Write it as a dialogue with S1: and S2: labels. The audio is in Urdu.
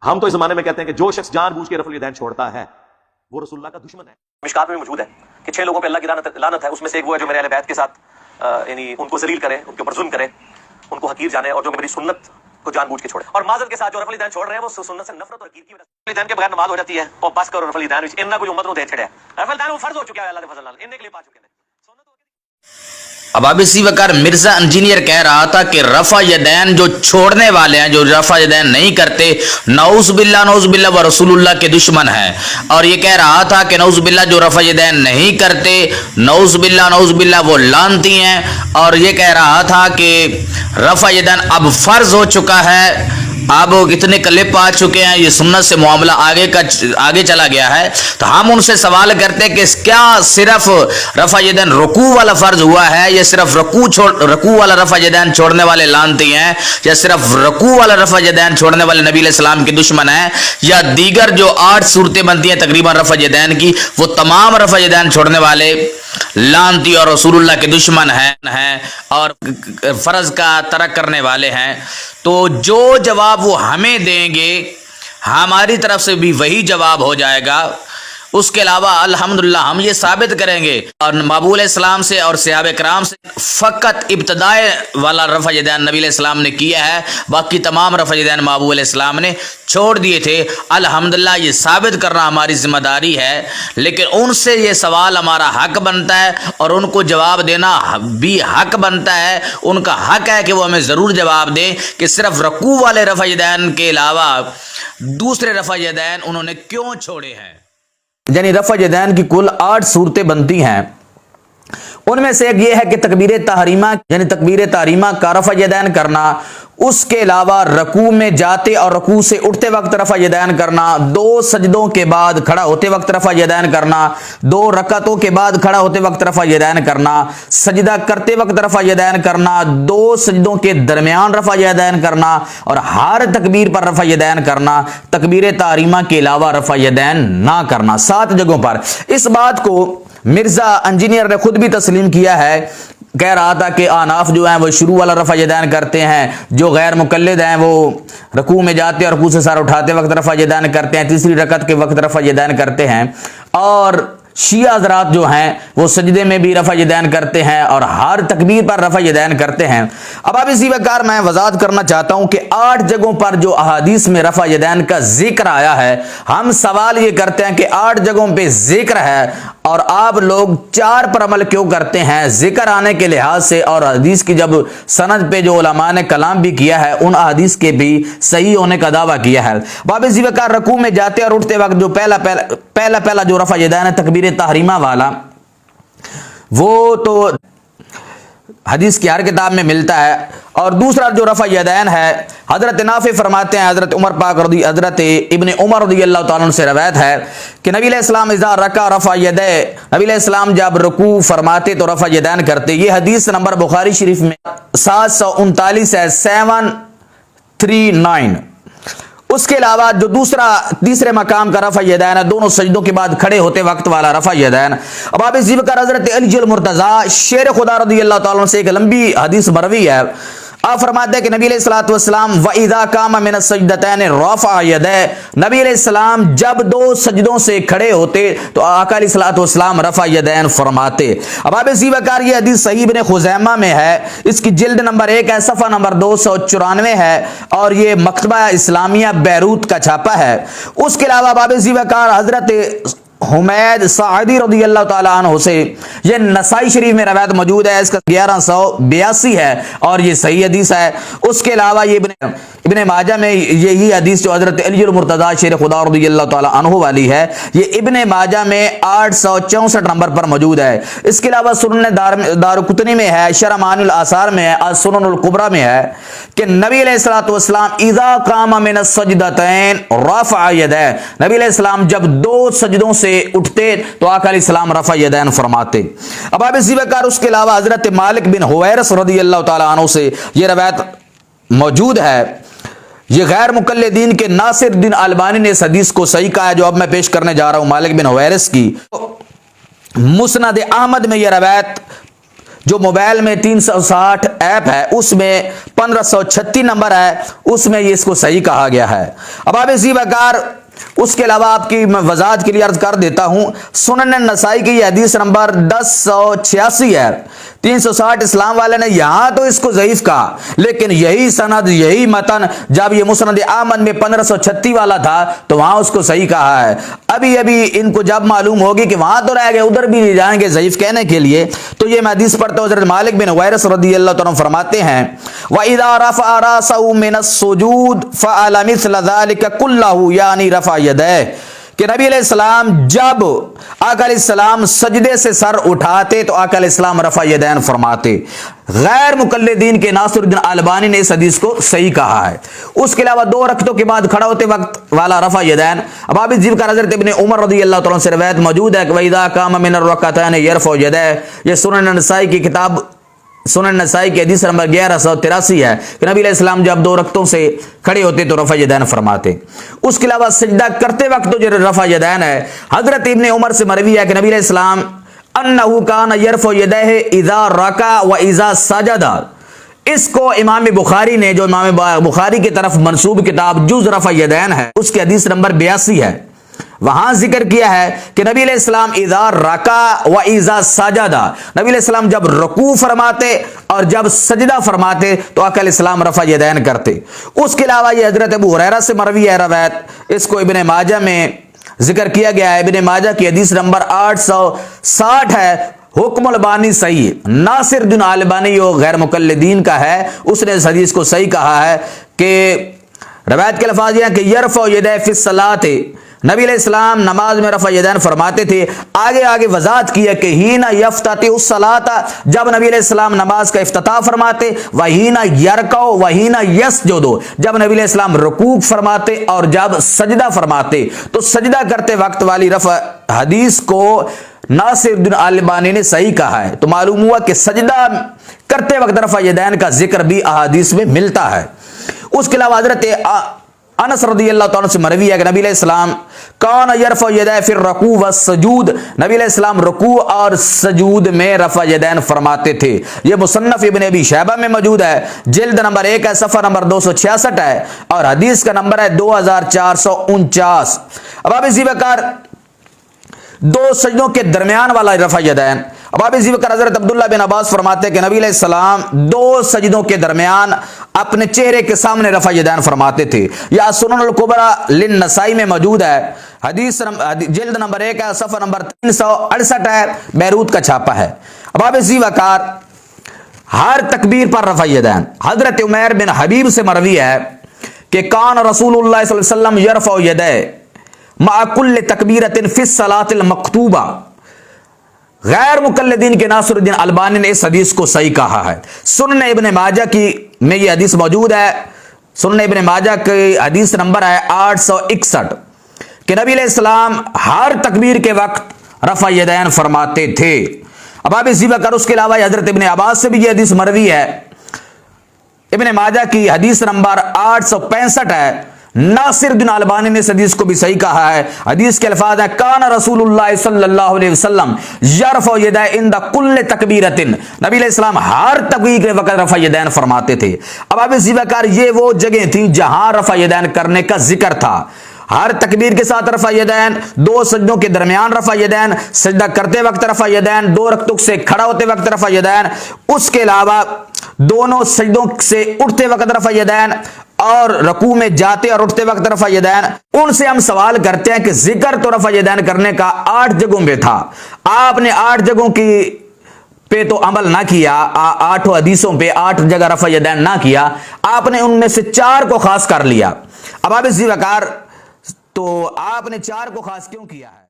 S1: ہم تو اس زمانے میں کہتے ہیں کہ جو شخص جان بوجھ کے رفع الیدین چھوڑتا ہے وہ رسول اللہ کا دشمن ہے۔ مشکات میں بھی موجود ہے کہ 6 لوگوں پہ اللہ کی لعنت ہے، اس میں سے ایک وہ ہے جو میرے اہل بیت کے ساتھ یعنی ان کو ذلیل کرے، ان کے اوپر ظلم کرے، ان کو حقیر جانے، اور جو میری سنت کو جان بوجھ کے چھوڑے۔ اور معذرت کے ساتھ جو رفع الیدین چھوڑ رہے ہیں وہ سنت سے نفرت اور حقیر کی وجہ سے الیدین کے بغیر نماز ہو جاتی ہے، اور بس کرو رفع الیدین انہاں کو امت نو دے چھڑیا۔ رفع الیدین وہ فرض ہو چکا ہے اللہ کے فضل نال، انہاں کے لیے پا چکے ہیں۔
S2: اب اب اسی وقت مرزا انجینئر کہہ رہا تھا کہ رفع یدین جو چھوڑنے والے ہیں، جو رفع یدین نہیں کرتے، نعوذ باللہ و رسول اللہ کے دشمن ہیں۔ اور یہ کہہ رہا تھا کہ نعوذ باللہ جو رفع یدین نہیں کرتے، نعوذ باللہ وہ لعنتی ہیں۔ اور یہ کہہ رہا تھا کہ رفع یدین اب فرض ہو چکا ہے، اب اتنے کلپ آ چکے ہیں، یہ سنت سے معاملہ آگے چلا گیا ہے۔ تو ہم ان سے سوال کرتے ہیں کہ کیا صرف رفع یدین رکوع والا فرض ہوا ہے، یا صرف رکوع والا رفع یدین چھوڑنے والے لعنتی ہیں، یا صرف رکوع والا رفع یدین چھوڑنے والے نبی علیہ السلام کے دشمن ہیں، یا دیگر جو 8 صورتیں بنتی ہیں تقریباً رفع یدین کی، وہ تمام رفع یدین چھوڑنے والے لعنتی اور رسول اللہ کے دشمن ہیں اور فرض کا ترک کرنے والے ہیں۔ تو جو جواب وہ ہمیں دیں گے ہماری طرف سے بھی وہی جواب ہو جائے گا۔ اس کے علاوہ الحمدللہ ہم یہ ثابت کریں گے اور محبوب علیہ السلام سے اور صحابہ کرام سے فقط ابتدائی والا رفع یدین نبی علیہ السلام نے کیا ہے، باقی تمام رفع یدین محبوب علیہ السلام نے چھوڑ دیے تھے۔ الحمدللہ یہ ثابت کرنا ہماری ذمہ داری ہے، لیکن ان سے یہ سوال ہمارا حق بنتا ہے اور ان کو جواب دینا بھی حق بنتا ہے۔ ان کا حق ہے کہ وہ ہمیں ضرور جواب دیں کہ صرف رکوع والے رفع یدین کے علاوہ دوسرے رفع یدین انہوں نے کیوں چھوڑے ہیں۔
S3: یعنی رفع یدین کی کل 8 صورتیں بنتی ہیں، ان میں سے ایک یہ ہے کہ تکبیر تحریمہ، یعنی تکبیر تحریمہ کا رفع یدین کرنا، اس کے علاوہ رکوع میں جاتے اور رکوع سے اٹھتے وقت رفع یدین کرنا، 2 سجدوں کے بعد کھڑا ہوتے وقت رفع یدین کرنا، 2 رکعتوں کے بعد کھڑا ہوتے وقت رفع یدین کرنا، سجدہ کرتے وقت رفع یدین کرنا، 2 سجدوں کے درمیان رفع یدین کرنا، اور ہر تکبیر پر رفع یدین کرنا، تکبیر تحریمہ کے علاوہ رفع یدین نہ کرنا، 7 جگہوں پر۔ اس بات کو مرزا انجینئر نے خود بھی تسلیم کیا ہے، کہہ رہا تھا کہ آناف جو ہیں وہ شروع والا رفع یدین کرتے ہیں، جو غیر مقلد ہیں وہ رکوع میں جاتے اور رکوع سے سر اٹھاتے وقت رفع یدین کرتے ہیں، تیسری رکعت کے وقت رفع یدین کرتے ہیں، اور شیعہ حضرات جو ہیں وہ سجدے میں بھی رفع یدین کرتے ہیں اور ہر تکبیر پر رفع یدین کرتے ہیں۔ اب اسی وقت میں وضاحت کرنا چاہتا ہوں کہ 8 جگہوں پر جو احادیث میں رفع یدین کا ذکر آیا ہے، ہم سوال یہ کرتے ہیں کہ 8 جگہوں پہ ذکر ہے اور آپ لوگ 4 پر عمل کیوں کرتے ہیں؟ ذکر آنے کے لحاظ سے اور حدیث کی جب سند پہ جو علماء نے کلام بھی کیا ہے، ان احادیث کے بھی صحیح ہونے کا دعویٰ کیا ہے۔ باب اسی وقت رکوع میں جاتے اور اٹھتے وقت جو پہلا جو رفع یدین ہے تکبیر تحریمہ والا، وہ تو حدیث کی ہر کتاب میں ملتا ہے۔ اور دوسرا جو رفع یدین ہے، حضرت نافع فرماتے ہیں، حضرت ابن عمر رضی اللہ تعالیٰ عنہ سے روایت ہے کہ نبی علیہ السلام اذا رکع رفع یدہ، نبی علیہ السلام جب رکوع فرماتے تو رفع یدین کرتے۔ یہ حدیث نمبر بخاری شریف میں 739 ہے، 739۔ اس کے علاوہ جو تیسرے مقام کا رفع یدین ہے، دونوں سجدوں کے بعد کھڑے ہوتے وقت والا رفع یدین۔ اب آپ اسی وقت حضرت علی المرتضیٰ شیر خدا رضی اللہ تعالیٰ عنہ سے ایک لمبی حدیث مروی ہے، آپ فرماتے ہیں کہ نبی علیہ الصلوۃ والسلام وَإِذَا قَامَ مِنَ السَّجْدَتَيْنِ رَفَعَ يَدَيْهِ، نبی علیہ السلام جب 2 سجدوں سے کھڑے ہوتے تو آقا علیہ الصلوۃ والسلام رفع یدین فرماتے۔ اب آپ اسی وقت یہ حدیث صحیح ابن خزیمہ میں ہے، اس کی جلد نمبر 1 ہے، صفحہ نمبر 294 ہے، اور یہ مکتبہ اسلامیہ بیروت کا چھاپا ہے۔ اس کے علاوہ آپ اسی وقت حضرت حمید سعدی رضی اللہ تعالیٰ عنہ سے یہ نسائی شریف میں روایت موجود ہے، اس کا 1182 ہے اور یہ صحیح حدیث ہے۔ اس کے علاوہ یہ ابن ماجہ میں یہی حدیث جو حضرت علی المرتضیٰ شیر خدا رضی اللہ تعالیٰ عنہ والی ہے، یہ ابن ماجہ میں 864 نمبر پر موجود ہے۔ اس کے علاوہ سنن دارقطنی میں ہے، شرح معانی الاثار میں ہے، سنن الکبریٰ میں ہے کہ نبی علیہ الصلوۃ والسلام اذا قام من السجدتین رفع یدہ، نبی علیہ السلام جب 2 سجدوں سے اٹھتے تو آقا علیہ السلام رفع یدین فرماتے۔ اب آپ اسی وقت اس کے علاوہ حضرت مالک بن حویرث رضی اللہ تعالیٰ عنہ سے یہ روایت موجود ہے، یہ غیر مقلدین کے ناصر الدین البانی نے اس حدیث کو صحیح کہا ہے جو اب میں پیش کرنے جا رہا ہوں، مالک بن حویرث کی۔ مسند احمد میں یہ روایت جو موبائل میں 360 ایپ ہے اس میں 1536 نمبر ہے، اس میں یہ اس کو صحیح کہا گیا ہے۔ اب آپ اسی وقار اس کے علاوہ آپ کی میں وضاحت کے لیے عرض کر دیتا ہوں، سنن نسائی کی یہ حدیث نمبر 1086 ہے۔ 360 اسلام والے نے یہاں تو اس کو ضعیف کہا، لیکن یہی سند یہی متن جب یہ مسند احمد میں 1536 والا تھا تو وہاں اس کو صحیح کہا ہے۔ ابھی ان کو جب معلوم ہوگی کہ وہاں تو رہ گئے ادھر بھی نہیں جائیں گے ضعیف کہنے کے لیے، تو یہ میں حدیث پڑھتا ہوں۔ حضرت مالک بن حویرث رضی اللہ عنہ فرماتے ہیں وَإِذَا رَفَعَ رَأْسَهُ مِنَ السُّجُودِ فَعَلَ مِثْلَ ذَلِكَ كُلَّهُ، یعنی رفع یدیہ، کہ نبی علیہ السلام جب آقا علیہ السلام سجدے سے سر اٹھاتے تو آقا علیہ السلام رفع یدین فرماتے۔ غیر مقلدین کے ناصر الدین البانی نے اس حدیث کو صحیح کہا ہے۔ اس کے علاوہ 2 رکعتوں کے بعد کھڑا ہوتے وقت والا رفع یدین، اب آپ اس کا حضرت ابن عمر رضی اللہ تعالیٰ سے روایت موجود ہے کہ وَإِذَا قَامَ مِنَ الرَّكْعَتَيْنِ يَرْفَعُ يَدَيْهِ، یہ سنن نسائی کی کتاب سنن نسائی کی حدیث نمبر 1183 ہے کہ نبی علیہ السلام جب 2 رکعتوں سے کھڑے ہوتے تو رفع یدین فرماتے۔ اس کے علاوہ سجدہ کرتے وقت جو رفع یدین ہے، حضرت ابن عمر سے مروی ہے کہ نبی علیہ السلام انہو کان یرفع یدیہ اذا رکع و اذا سجد، اس کو امام بخاری نے، جو امام بخاری کی طرف منسوب کتاب جز رفع یدین ہے، اس کی حدیث نمبر 82 ہے، وہاں ذکر کیا ہے کہ نبی علیہ السلام اذا رکع و اذا سجد، نبی علیہ السلام جب رکوع فرماتے اور جب سجدہ فرماتے تو آقا علیہ السلام رفع یدین کرتے۔ اس کے علاوہ یہ حضرت ابو ہریرہ سے مروی ہے روایت، اس کو ابن ماجہ میں ذکر کیا گیا ہے، ابن ماجہ کی حدیث نمبر 860 ہے۔ حکم البانی صحیح، ناصر الدین البانی جو غیر مقلدین کا ہے اس نے اس حدیث کو صحیح کہا ہے کہ روایت کے الفاظ یہ ہیں کہ یرفع یدیہ فی الصلاۃ، نبی علیہ السلام نماز میں رفع یدین فرماتے تھے۔ آگے وضاحت کی ہے کہ ہینا یفتتح الصلاۃ، جب نبی علیہ السلام نماز کا افتتاح فرماتے، وہینا یرکع وہینا یسجد، جب نبی علیہ السلام رکوع فرماتے اور جب سجدہ فرماتے۔ تو سجدہ کرتے وقت والی رفع حدیث کو ناصر الدین البانی نے صحیح کہا ہے، تو معلوم ہوا کہ سجدہ کرتے وقت رفع یدین کا ذکر بھی احادیث میں ملتا ہے۔ اس کے علاوہ حضرت انس رضی اللہ تعالیٰ سے مروی ہے کہ نبی علیہ السلام کان یرفع یدیہ فی الرکوع والسجود، نبی علیہ السلام رکوع اور سجود میں رفع یدین فرماتے تھے۔ یہ مصنف ابن ابی شیبہ میں موجود ہے، جلد نمبر 1 ہے، صفحہ نمبر 266 ہے، اور حدیث کا نمبر ہے 2449۔ اب آپ اسی وقار 2 سجدوں کے درمیان والا رفع یدین، اب آپ اسی وقت حضرت عبداللہ بن عباس فرماتے ہیں کہ نبی علیہ السلام 2 سجدوں کے درمیان اپنے چہرے کے سامنے رفع یدین فرماتے تھے۔ یا سنن الکبری للنسائی میں موجود ہے، حدیث جلد نمبر 1 ہے، صفحہ نمبر 368 ہے، بیروت کا چھاپا ہے۔ اب آپ اسی وقت ہر تکبیر پر رفع یدین، حضرت عمیر بن حبیب سے مروی ہے کہ کان رسول اللہ صلی اللہ علیہ وسلم یرفع یدیہ مع کل تکبیرۃ فی الصلاۃ المکتوبہ۔ غیر مقلدین کے ناصر الدین البانی نے اس حدیث کو صحیح کہا ہے۔ سنن ابن ماجہ کی میں یہ حدیث موجود ہے، سنن ابن ماجہ کی حدیث نمبر ہے 861 کہ نبی علیہ السلام ہر تکبیر کے وقت رفع یدین فرماتے تھے۔ اب آپ اسی وقت اس کے علاوہ حضرت ابن عباس سے بھی یہ حدیث مروی ہے، ابن ماجہ کی حدیث نمبر 865 ہے، ناصر الدین البانی نے اس حدیث کو بھی صحیح کہا ہے۔ حدیث کے الفاظ ہیں کان رسول اللہ صلی اللہ علیہ وسلم یرفع یدیہ عند کل تکبیرۃ، نبی علیہ السلام ہر تکبیر کے وقت رفع یدین فرماتے تھے۔ اب آپ اسی وقت یہ وہ جگہ تھیں جہاں رفع یدین کرنے کا ذکر تھا، ہر تکبیر کے ساتھ رفع یدین، 2 سجدوں کے درمیان رفع یدین، سجدہ کرتے وقت رفع یدین، 2 رکعتوں سے کھڑا ہوتے وقت رفع یدین، اس کے علاوہ دونوں سجدوں سے اٹھتے وقت رفع یدین، اور رکوع میں جاتے اور اٹھتے وقت رفع یدین۔ ان سے ہم سوال کرتے ہیں کہ ذکر تو رفع یدین کرنے کا 8 جگہوں پہ تھا، آپ نے 8 جگہوں کی پہ تو عمل نہ کیا، 8 حدیثوں پہ 8 جگہ رفع یدین نہ کیا، آپ نے ان میں سے 4 کو خاص کر لیا۔ اب آپ اسی وقار تو آپ نے 4 کو خاص کیوں کیا ہے؟